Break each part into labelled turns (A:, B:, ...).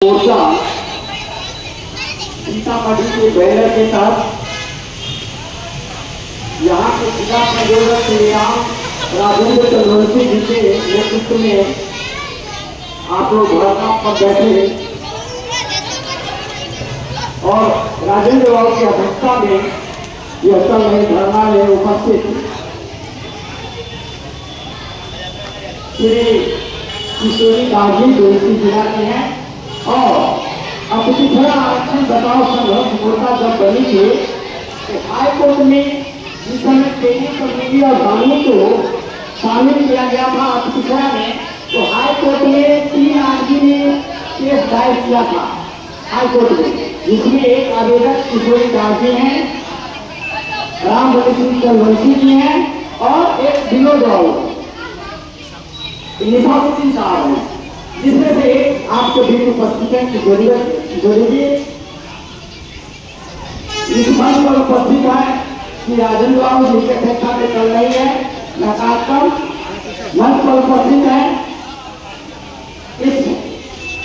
A: मोर्चा सीतामढ़ी के बैनर के तहत यहाँ के जिला संयोजक श्री राजेंद्र चंद्रवंशी जी के नेतृत्व में आप लोग धरना पर बैठे और राजेंद्र बाबू की अध्यक्षता में यह चल रहे धरना में उपस्थित श्री किशोरी दास जी जो इसी जिला के हैं और अब पिछड़ा आरक्षण बचाव संघर्ष मोर्चा जब बनी थी तो हाई कोर्ट में जिस समय ट्रेनिंग कमेटी और कानून को शामिल किया गया था पिछड़ा में, तो हाई कोर्ट में 3 आदमी ने केस दायर किया था हाई कोर्ट में, जिसमें एक आवेदक किशोरी दास जी हैं, रामबली सिंह चंद्रवंशी जी हैं और एक विनोद बाबू निजामुद्दीन साहब हैं, जिसमें से एक आपके बीच उपस्थित है किशोरी जी। इस मंच पर उपस्थित है श्री राजेंद्र बाबू जी की अध्यक्षता में चल रही है नकाशकर मंच पर उपस्थित है इस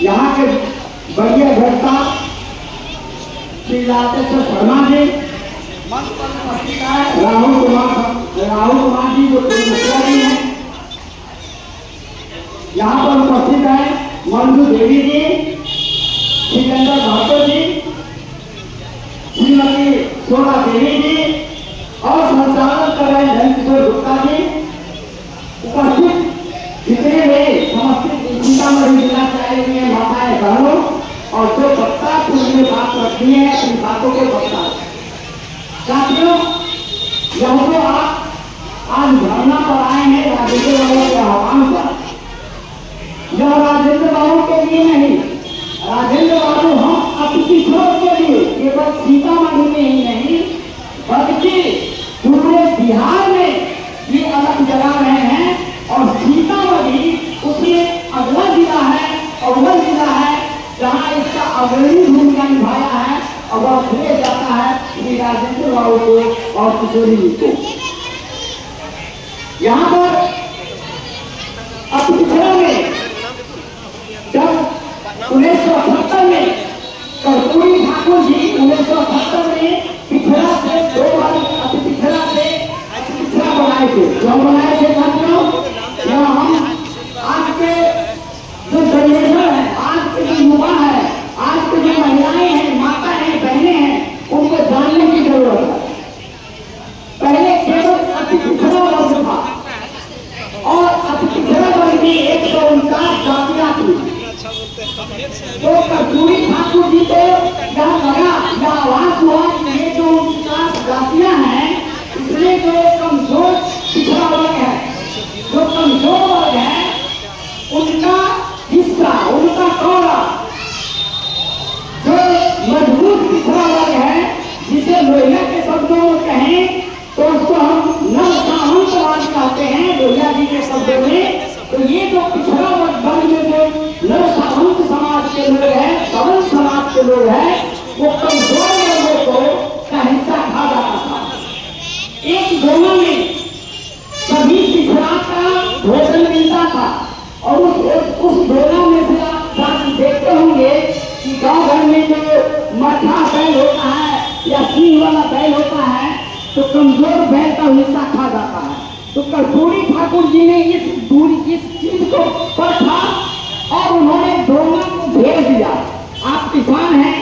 A: यहाँ के बढ़िया घटता श्री राजेश्वर शर्मा जी, मंच पर उपस्थित है राहुल कुमार जी जो मुखिया जी हैं, यहाँ पर उपस्थित है मंजू देवी जी, सिकंदर महतो जी, श्रीमती सोना देवी जी और संचालन कर रहे धनकिशोर गुप्ता जी। उपस्थित जितने भी समस्तीपुर सीतामढ़ी जिला से आए हुए माताएं बहनों और जो वक्ता पूरी बात रखती है अपनी बातों को वक्ता साथियों, यहाँ तो आप आज धरना पर आए हैं राजेंद्र बाबू के आह्वान पर। यह राजेंद्र बाबू के लिए नहीं, राजेंद्र बाबू हम अपनी सोच के लिए केवल सीतामढ़ी में ही नहीं बल्कि पूरे बिहार में ये अलग जगा रहे हैं और सीतामढ़ी उसमें अगला जिला है, अव्वल जिला है जहाँ इसका अग्रणी भूमिका निभाया है और वह श्रेय जाता है श्री राजेंद्र बाबू को और किशोरी जी को। यहाँ पर पिछड़ा में जब 1978 में कर्पूरी ठाकुर जी 1978 में पिछड़ा से 2 बार पिछड़ा से पिछड़ा बनाए थे। क्यों बनाए थे साथियों? यह हम आज के जो जनरेशन है, आज के जो युवा है, आज के जो महिलाएं हैं, माता हैं, बहनें हैं, उनको जानने की जरूरत है। पहले केवल अति पिछड़ा वर्ग था और अति पिछड़ा वर्ग की 149 जातियां थी। तो कर्पूरी ठाकुर जी को यहाँ लगा या आवाज हुआ कि ये जो 49 जातियां हैं इसमें जो कमजोर पिछड़ा वर्ग है, जो कमजोर वर्ग है उनका हिस्सा, उनका कौड़ा, जो मजबूत पिछड़ा वर्ग है जिसे लोहिया के शब्दों में कहें तो उसको हम नवसामंतवाद कहते हैं लोहिया जी के शब्दों में। तो ये जो पिछड़ा वर्ग में जो नवसामंत समाज के लोग हैं, सवर्ण समाज के लोग हैं, वो कमजोर वर्गों को का हिस्सा खा जाता था। एक दोना में सभी पिछड़ा का भोजन मिलता था और उस दोना में से आप देखते होंगे कि गांव घर में जो मठा बैल होता है या सींग वाला बैल होता है तो कमजोर बैल का हिस्सा खा जाता है। तो कर्पूरी ठाकुर जी ने इस चीज को परखा और उन्होंने दोनों को भेज दिया। आप किसान हैं,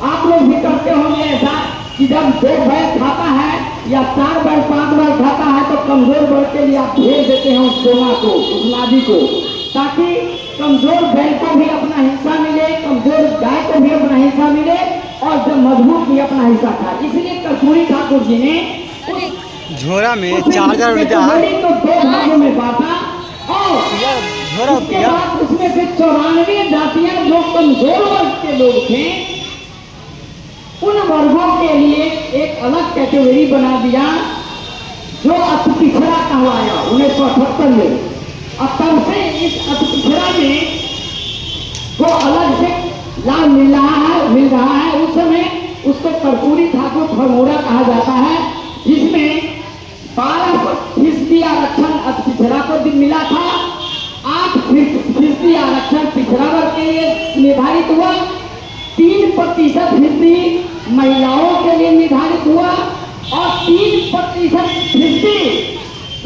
A: आप लोग भी करते होंगे ऐसा कि जब 2 बैल खाता है या 4 बैल 5 बैल खाता है तो कमजोर बैल के लिए आप भेज देते हैं उस दोना को, उस नादी को, ताकि कमजोर बैल को भी अपना हिस्सा मिले, कमजोर गाय को भी अपना हिस्सा मिले और जब मजबूत भी अपना हिस्सा खाए। इसलिए कर्पूरी ठाकुर जी ने
B: झोरा में चार्जर
A: तो 2 भागों में बांटा और उसके बाद उसमें से 94 जातियां जो कमजोर वर्ग के लोग थे उन वर्गों के लिए एक अलग कैटेगरी बना दिया जो अति पिछड़ा कहलाया 1978 में। अब तब से इस अति पिछड़ा में वो अलग से लाभ मिल रहा है। उस समय उसको कर्पूरी ठाकुर फरमोरा कहा जाता है, जिसमें 12% आरक्षण अति पिछड़ा को मिला था, 8% फीसदी आरक्षण पिछड़ा वर्ग के लिए निर्धारित हुआ, 3% फीसदी महिलाओं के लिए निर्धारित हुआ और 3% फीसदी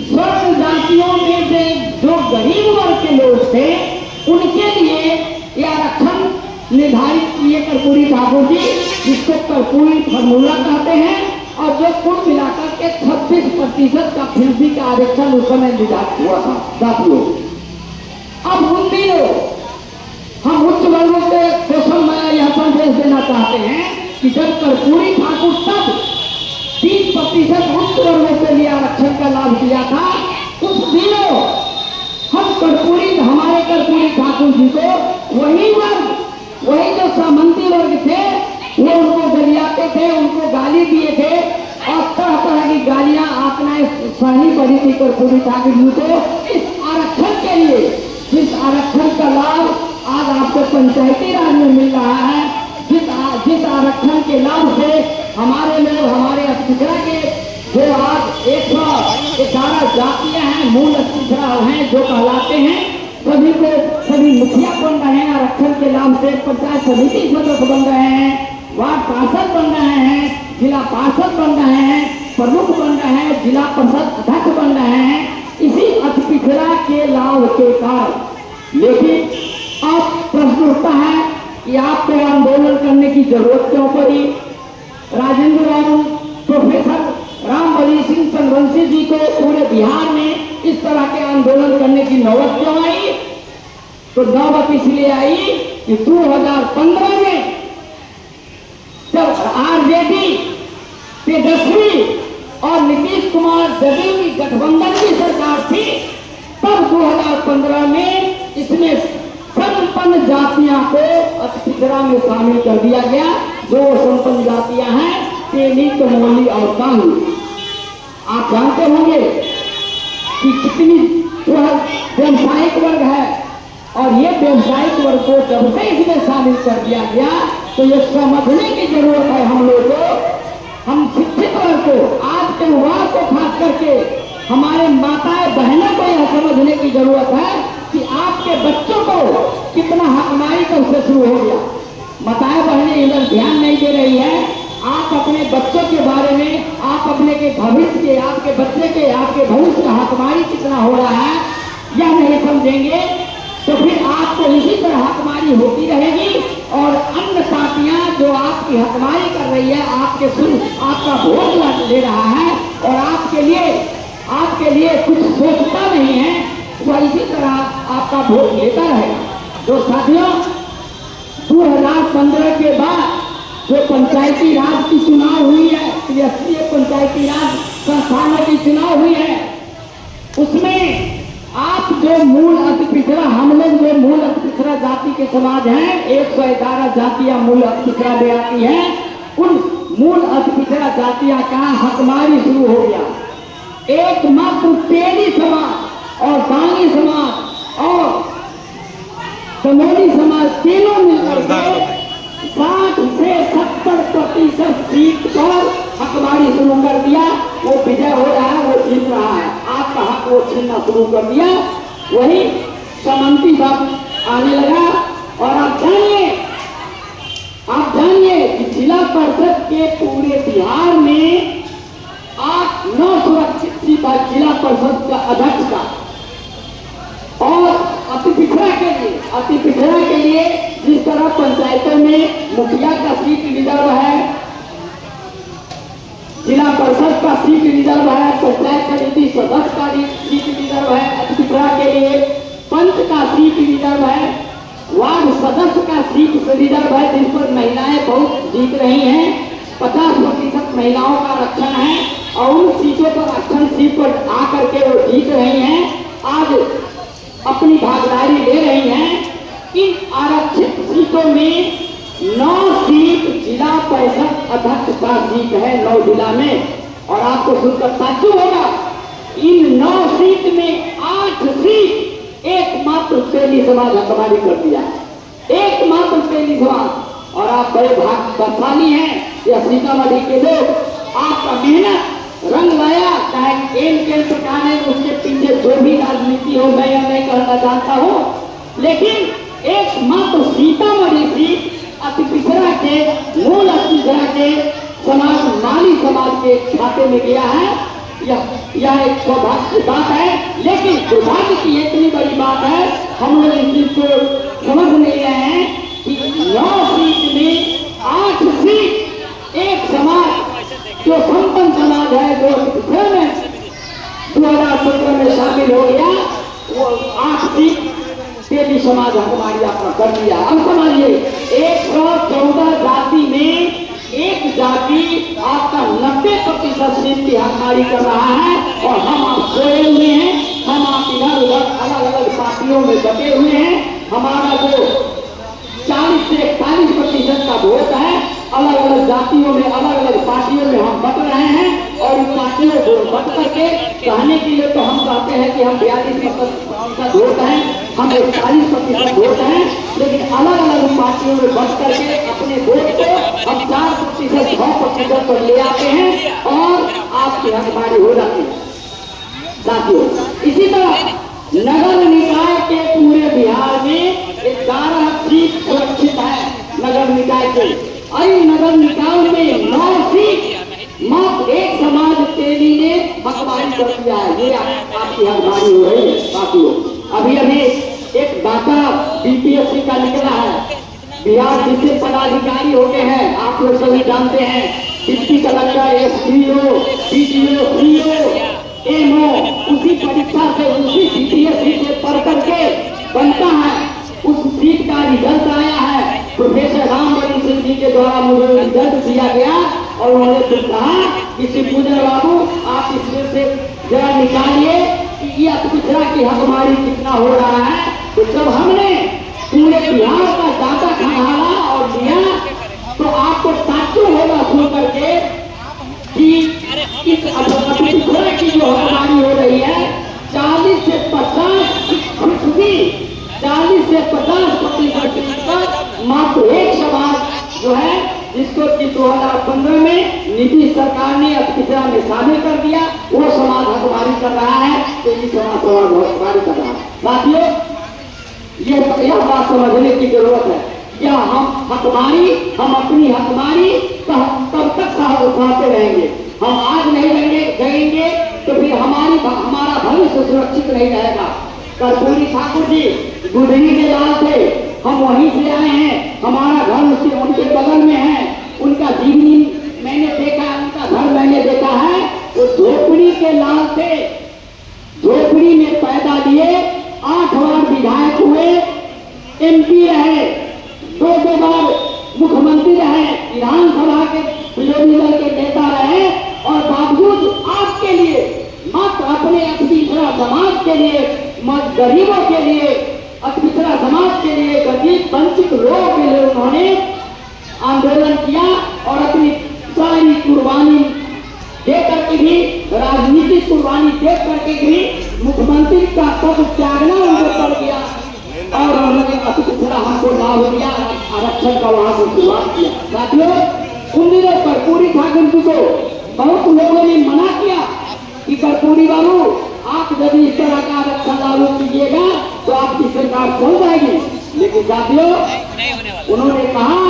A: स्वर्ण जातियों में जो गरीब वर्ग के लोग थे उनके लिए यह आरक्षण निर्धारित किए कर्पूरी ठाकुर जी, जिसको कर्पूरी फॉर्मूला कहते हैं। और जो कुल मिलाकर के 26% का फीसदी का आरक्षण उस समय निर्धारित हुआ था साथियों। अब उन दिनों हम उच्च वर्गों के क्वेश्चन में यह संदेश देना चाहते हैं कि जब कर्पूरी ठाकुर तब 30% उच्च वर्गों के लिए आरक्षण का लाभ दिया था, उस दिनों हमारे कर्पूरी ठाकुर जी को वही जो सामंती वर्ग थे वो उनको गरियाते थे, उनको गाली दिए थे और तरह तरह की गालियां आपने सहनी पड़ी थी कर्पूरी ठाकुर जी को इस आरक्षण के लिए। जिस आरक्षण का लाभ आज आपको पंचायती राज में मिल रहा है, जिस आरक्षण के लाभ से हमारे लोग, हमारे पिछड़ा के जो आज 111 जातियां हैं, मूल पिछड़ा हैं जो कहलाते हैं, सभी मुखिया बन रहे हैं आरक्षण के लाभ से, पंचायत समिति सदस्य बन रहे हैं, वार्ड पार्षद बन रहे हैं, जिला पार्षद बन रहे हैं, प्रमुख बन रहे हैं, जिला परिषद अध्यक्ष बन रहे हैं, इसी अति पिछड़ा के लाभ के कारण। लेकिन अब प्रश्न उठता है कि आपको आंदोलन करने की जरूरत क्यों पड़ी? राजेंद्र बाबू, प्रोफेसर रामबली सिंह चंद्रवंशी जी को पूरे बिहार में इस तरह के आंदोलन करने की नौबत क्यों आई? तो नौबत इसलिए आई कि 2015 में जब आरजेडी, तेजस्वी और नीतीश कुमार जदयू की गठबंधन की सरकार थी, तब 2015 में इसमें संपन्न जातियां को अति पिछड़ा में शामिल कर दिया गया। जो संपन्न जातियां हैं तेली, कमोली और कांगू। आप जानते होंगे कि कितनी व्यवसायिक वर्ग है और ये व्यवसायिक वर्ग को जब से इसमें शामिल कर दिया गया तो ये समझने की जरूरत है हम लोग को, हम शिक्षित वर्ग को, आज के युवा को खास करके हमारे माताएं बहनों को यह समझने की जरूरत है कि आपके बच्चों को कितना हकमारी कब से शुरू हो गया। माताएं बहनें इधर ध्यान नहीं दे रही है। आप अपने बच्चों के बारे में, आप अपने के भविष्य के, आपके बच्चे के, आपके भविष्य का हकमारी कितना हो रहा है यह नहीं समझेंगे तो फिर आपको इसी तरह हकमारी होती रहेगी और अन्य पार्टियां जो आपकी हकमारी कर रही है, आपका वोट ले रहा है और आपके लिए कुछ सोचता नहीं है, वह इसी तरह आपका वोट लेता रहेगा। तो साथियों, 2015 के बाद जो पंचायती राज की चुनाव हुई है, त्रिस्तरीय पंचायती राज संस्थानों की चुनाव हुई है, उसमें आप जो मूल अति पिछड़ा, हम लोग जो मूल अति पिछड़ा जाति के समाज हैं, 111 जातियां मूल अति पिछड़ा में आती हैं, उन मूल अति पिछड़ा जातियां का हकमारी शुरू हो गया। एकमात्र तेली समाज और बांगी समाज और कमोली समाज तीनों मिलकर के 60 से 70% सीट पर हकमारी शुरू कर दिया। वो विजय हो रहा है, वो जीत रहा है, आपका हक वो छीनना शुरू कर दिया। वही सामंती बात आने लगा और आप जानिए कि जिला परिषद के पूरे बिहार में 8-9 सुरक्षित सीट है जिला परिषद का अध्यक्ष का। और अति पिछड़ा के लिए जिस तरह पंचायतों में मुखिया का सीट रिजर्व है, जिला परिषद का सीट रिजर्व है, पंचायत समिति सदस्य का सीट रिजर्व है, अति पिछड़ा के लिए पंच का सीट रिजर्व है, वार्ड सदस्य का सीट रिजर्व है, जिस पर महिलाएं बहुत जीत रही हैं। 50% महिलाओं का आरक्षण है और उन सीटों पर आरक्षण सीट पर आकर के वो जीत रही हैं, आज अपनी भागीदारी ले रही हैं। इन आरक्षित सीटों में 9 सीट जिला परिषद अध्यक्ष का सीट है, 9 जिला में। और आपको सुनकर ताज्जुब होगा, इन 9 सीट में 8 सीट एकमात्र तेली समाज हकमारी कर दिया, एकमात्र तेली समाज। और आप बड़े भाग्यशाली हैं, यह सीतामढ़ी के लोग, आपका मेहनत रंग लाया, चाहे केंद्र सरकार है उसके पीछे जो भी राजनीति हो, मैं यह नहीं कहना चाहता हूँ, लेकिन एकमात्र सीतामढ़ी सीट अति पिछड़ा के मूल अति पिछड़ा के समाज माली समाज के खाते में गया है। यह एक सौभाग्य की बात है, लेकिन दुर्भाग्य की इतनी बड़ी बात है, हम लोग इस चीज को समझ नहीं रहे हैं कि 9 सीट में 8 सीट एक समाज जो संपन्न समाज है, जो पिछड़े में 2017 में शामिल हो गया, वो 8 सीट तेजी समाज हमारी आपका कर लिया। अब समझिए 114 जाति में एक जाति आपका 90% सीट की हकदारी कर रहा है, और हम आप सोए हुए हैं, हम आप इधर उधर अलग अलग पार्टियों में बटे हुए हैं। हमारा जो 40 से 41% का वोट है, अलग अलग जातियों में अलग अलग पार्टियों में हम बट रहे हैं, और इन पार्टियों को बट करके कहने के लिए तो हम कहते हैं कि हम 42% वोट हैं, हम 40% वोट हैं, लेकिन अलग अलग पार्टियों में बट करके अपने वोट को हम 4%, 6% पर ले आते हैं, और आपकी हकदारी हो जाती है। साथियों, इसी तरह नगर निकाय के पूरे बिहार में 11 सीट सुरक्षित है नगर निकाय के, और नगर निकाय में 9 सीट मात्र एक समाज तेली ने हकदारी कर दिया है। ये आपकी हकदारी हो रही है। साथियों, अभी अभी एक डाटा बीपीएससी का निकला है, बिहार जिससे पदाधिकारी होते हैं आप लोग सभी जानते हैं, deputy collector, SDO, DTO, CO, MO, उसी परीक्षा से उसी बीपीएससी से पढ़ करके बनता है। उस सीट का रिजल्ट आया है, प्रोफेसर रामबली सिंह जी के द्वारा मुझे रिजल्ट दिया गया, और उन्होंने फिर कहा कि श्रीपूजन बाबू आप इसमें से जरा निकालिए कि ये पिछड़ा की हकदारी कितना हो रहा है। तो जब हमने पूरे बिहार का डाटा खंगाला और लिया, तो आपको ताज्जुब होगा सुन करके कि इस पिछड़े की जो हकदारी हो रही है 40 से 50% तक मात्र एक समाज जो है, जिसको कि 2015 में नीतीश सरकार ने पिछड़ा में शामिल कर दिया, वो समाज हकदारी कर रहा है, तो ये समाज हकदारी कर रहा है। साथियों, यह बात समझने की जरूरत है। क्या हम अपनी हकदारी तब तक उठाते रहेंगे? हम आज नहीं जगेंगे तो फिर हमारा भविष्य सुरक्षित नहीं रहेगा। कर्पूरी ठाकुर जी गुदरी के लाल थे, हम वहीं से आए हैं, हमारा घर उनके बगल में है, उनका जीवनी मैंने देखा, उनका घर मैंने देखा है। वो झोपड़ी के लाल थे, झोपड़ी में पैदा लिए, 8 बार विधायक हुए, एमपी रहे, 2 बार मुख्यमंत्री रहे, विधानसभा के विरोधी दल के नेता रहे, और बावजूद आपके लिए मात्र अपने पिछड़ा समाज के लिए, गरीबों के लिए, पिछड़ा समाज के लिए, गरीब वंचित लोगों के लिए उन्होंने आंदोलन किया, और अपनी सारी कुर्बानी दे करके भी, राजनीतिक कुर्बानी दे करके भी मुख्यमंत्री का पद त्यागना उनको पड़ गया, और उन्होंने पिछड़ा हमको लाभ दिया, आरक्षण का वहां से शुरुआत किया। साथियों, उन दिनों कर्पूरी ठाकुर जी को बहुत लोगों ने मना किया कि कर्पूरी बाबू आप यदि इस तरह का आरक्षण लागू कीजिएगा तो आपकी सरकार चल जाएगी, लेकिन साथियों उन्होंने कहा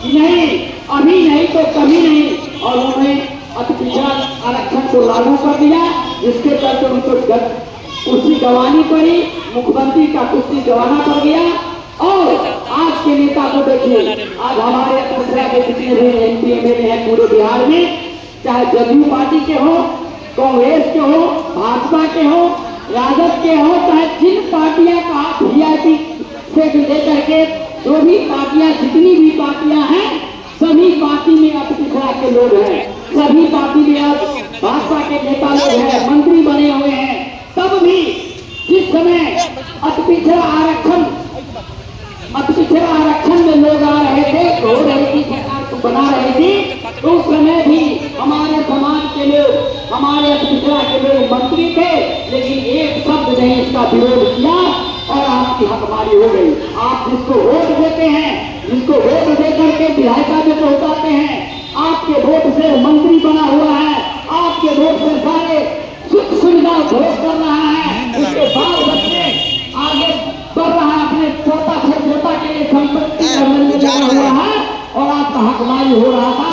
A: कि नहीं, अभी नहीं तो कभी नहीं, और उन्होंने अति पिछड़ा आरक्षण को लागू कर दिया, जिसके चलते उनको कुर्सी गंवानी पड़ी, मुख्यमंत्री का कुर्सी गंवाना पड़ गया। और आज के नेता को देखिए, आज हमारे पिछड़ा के जितने भी एमपी एमएलए हैं पूरे बिहार में, चाहे जदयू पार्टी के हो, कांग्रेस के हो, भाजपा के हो, राजद के हो, चाहे जिन पार्टियां का वीआईपी से लेकर के जो भी पार्टियां, जितनी भी पार्टियां हैं, सभी पार्टी में अब पिछड़ा के लोग हैं, सभी पार्टी में अब भाजपा के नेता लोग हैं, मंत्री बने हुए हैं। तब भी जिस समय अति पिछड़ा आरक्षण में लोग आ रहे थे, हो रही थी, सरकार को बना रही थी, तो उस समय भी हमारे समाज के लोग, हमारे पिछड़ा के लोग मंत्री थे, लेकिन एक शब्द नहीं इसका विरोध किया, और आपकी हकदारी हो गई। आप जिसको वोट देते हैं, जिसको वोट दे करके विधायिका में पहुंचाते हैं, आपके वोट से मंत्री बना हुआ है, आपके वोट से सारे सुख सुविधा भोग कर रहा है, उसके बाल बच्चे आगे बढ़ रहा है अपने में चौथा समझौता के लिए संपत्ति लगा हुआ है और आपका हकमारी हो रहा था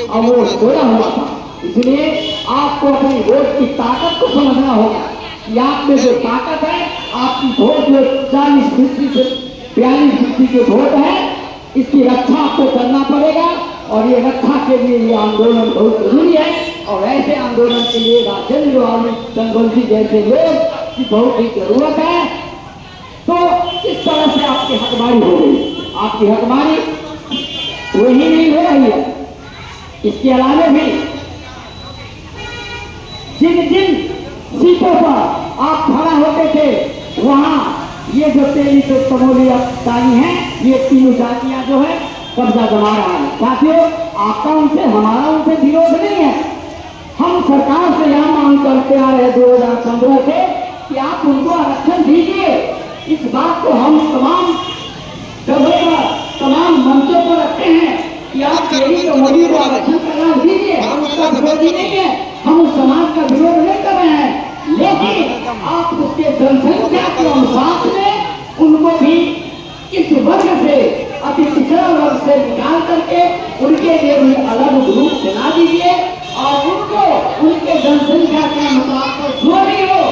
A: और वो खोया हुआ था। इसलिए आपको अपनी वोट की ताकत को समझना होगा कि आप में जो ताकत है, आपकी वोट जो 40% से 42% के वोट है, इसकी रक्षा आपको करना पड़ेगा और ये रक्षा के लिए ये आंदोलन बहुत जरूरी है। और ऐसे आंदोलन के लिए राजेंद्र चंद्रवंशी जैसे लोग की बहुत ही जरूरत है। तो इस तरह से आपकी हकमारी हो गई। आपकी हकमारी वही नहीं हो रही है, इसके अलावा भी जिन जिन सीटों पर आप खड़ा होते थे वहां ये जो तेली जो तमोली जानी है, ये तीनों जातियां जो है कब्जा जमा रहा है। साथियों, आपका उनसे हमारा उनसे विरोध नहीं है। हम सरकार से यह मांग करते आ रहे 2015 से कि आप उनको आरक्षण दीजिए। इस बात को हम तमाम जगहों पर, तमाम मंचों पर रखते हैं कि आप तेली तमोली को आरक्षण करना दीजिए। हम उसका विरोध नहीं है, हम उस समाज का विरोध नहीं कर रहे हैं, लेकिन आप उसके जनसंख्या के अनुपात में उनको भी इस वर्ग से, अति पिछड़ा वर्ग से निकाल करके उनके लिए भी अलग ग्रुप बना दीजिए और उनको उनके जनसंख्या के अनुपात पर जो भी हो,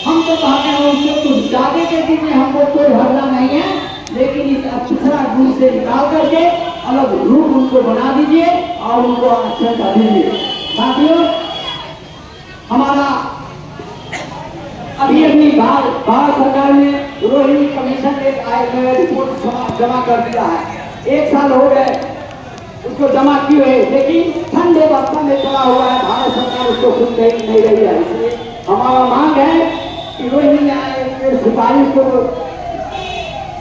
A: हम तो कहते हैं उससे कुछ ज्यादा के दीजिए, हमको कोई हल्ला नहीं है, लेकिन इस पिछड़ा ग्रुप से निकाल करके अलग ग्रुप उनको बना दीजिए और उनको आरक्षण कर दीजिए। साथियों, हमारा अभी भारत सरकार ने रोहिणी कमीशन एक रिपोर्ट जमा कर दिया है। 1 साल हो गए उसको जमा किए हुए, लेकिन ठंडे अवस्था में चला हुआ है। भारत सरकार उसको सुन नहीं रही है। इसलिए हमारा मांग है कि रोहिणी के सिफारिश को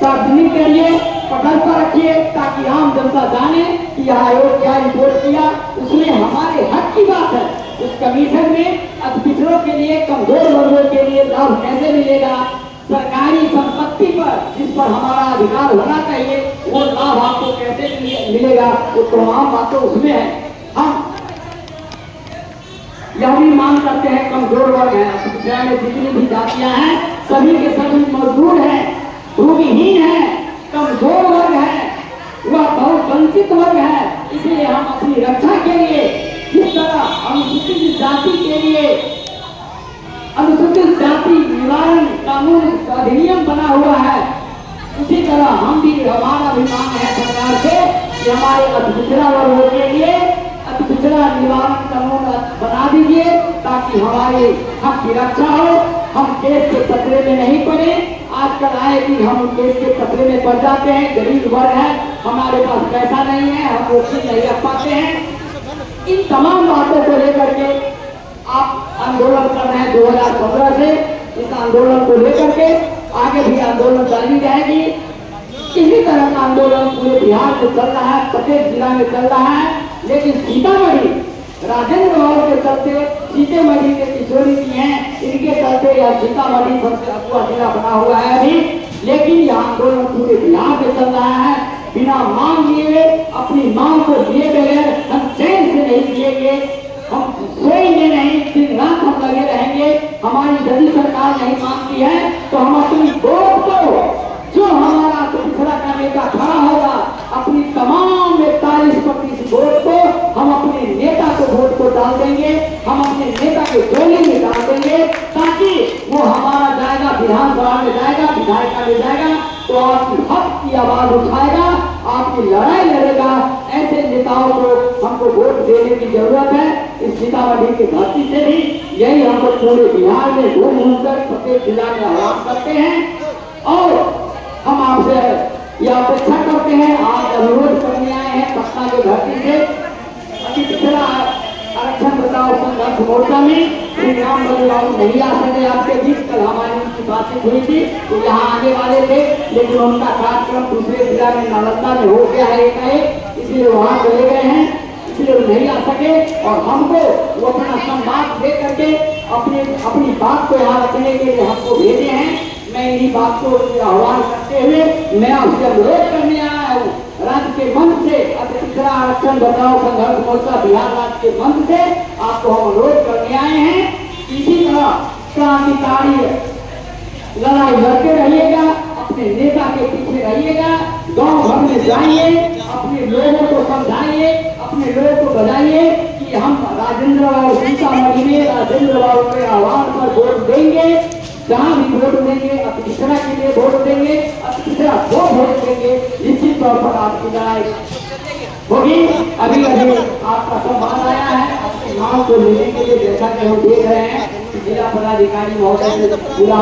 A: सार्वजनिक करिए, पकड़ पर रखिए, ताकि आम जनता जाने कि यह आयोग क्या रिपोर्ट किया, उसमें हमारे हक की बात है। उस कमीशन में अति पिछड़ों के लिए, कमजोर वर्गों के लिए लाभ कैसे मिलेगा, सरकारी संपत्ति पर जिस पर हमारा अधिकार होना चाहिए वो लाभ आपको कैसे मिलेगा, वो तमाम बातें उसमें है। हम यह भी मांग करते हैं, कमजोर वर्ग है, पिछड़ा में जितनी भी जातियां हैं सभी के सभी मजदूर हैं, भूमिहीन है, कमजोर वर्ग है, वह बहुत वंचित वर्ग है। इसलिए हम अपनी रक्षा के लिए जिस तरह अनुसूचित जाति के लिए अनुसूचित जाति निवारण कानून अधिनियम बना हुआ है, उसी तरह हम भी, हमारा भी मांग है सरकार से कि हमारे अति पिछड़ा वर्गों के लिए अति पिछड़ा निवारण कानून बना दीजिए, ताकि हमारे हक की रक्षा हो, हम केस के खतरे में नहीं पड़े। आजकल आए कि हम केस के खतरे में पड़ जाते हैं, गरीब वर्ग है, हमारे पास पैसा नहीं है, हम वकील नहीं रख पाते हैं। इन तमाम बातों को लेकर के आप आंदोलन कर रहे हैं 2015 से। इस आंदोलन को लेकर के आगे भी आंदोलन जारी रहेगी। इसी तरह का आंदोलन पूरे बिहार में चल रहा है, प्रत्येक जिला में चल रहा है, लेकिन सीतामढ़ी राजेंद्र बाबू के चलते, सीतामढ़ी के किशोरी की हैं, इनके चलते यह सीतामढ़ी सबसे अगुआ जिला बना हुआ है अभी। लेकिन यह आंदोलन पूरे बिहार में चल रहा है, बिना मांग लिए, अपनी मांग को दिए बगैर हम चैन से नहीं दिएंगे, हम सोएंगे नहीं, दिन रात हम लगे रहेंगे। हमारी यदि सरकार नहीं मानती है तो हम अपनी वोट को, जो हमारा पिछड़ा करने का खड़ा होगा, अपनी तमाम 41% वोट को हम अपने नेता को वोट को डाल देंगे, हम अपने नेता के झोले में डाल देंगे, ताकि वो हमारा जाएगा विधानसभा में जाएगा, विधायिका में जाएगा तो आपकी हक की आवाज उठाएगा, आपकी लड़ाई लड़ेगा। ऐसे नेताओं को हमको वोट देने की जरूरत है। इस सीतामढ़ी की धरती से भी यही हमको पूरे बिहार में घूम घूम कर प्रत्येक जिला में आह्वान करते हैं और हम आपसे यह अपेक्षा करते हैं, आज अनुरोध करने आए हैं पटना की धरती से। अभी पिछड़ा आरक्षण बचाओ संघर्ष मोर्चा में श्री राम बाबू नहीं आ सके आपके बीच, कल हमारी उनकी बातचीत हुई थी, तो यहाँ आने वाले थे, लेकिन उनका कार्यक्रम दूसरे जिला में नालंदा में हो गया है एकाएक, इसलिए वहाँ चले गए हैं, इसलिए वो नहीं आ सके। और हमको वो अपना संवाद दे करके अपनी बात को यहाँ रखने के लिए हमको भेजे हैं। मैं इन्हीं बात को आह्वान करते हुए मैं आपसे अनुरोध करने आया हूँ, राज्य के मंच से, अति पिछड़ा आरक्षण बचाओ संघर्ष मोर्चा बिहार राज्य के मंच से आपको हम अनुरोध करने आए हैं। इसी तरह क्रांतिकारी लड़ाई लड़ते रहिएगा। अपने नेता के पीछे रहिएगा, गांव भर में जाइए, अपने लोगों को समझाइए, अपने लोगों को बताइए कि हम राजेंद्र बाबू सीतामढ़ी में राजेंद्र बाबू के आह्वान पर वोट देंगे, जहाँ भी वोट देंगे अतिथिरा के लिए वोट देंगे, अतिथिरा वो वोट देंगे, निश्चित तौर पर आपकी लड़ाई होगी। अभी अभी आपका सम्मान आया है अपने गाँव को लेने के लिए, जैसा कि हम देख रहे हैं जिला पदाधिकारी महोदय से पूरा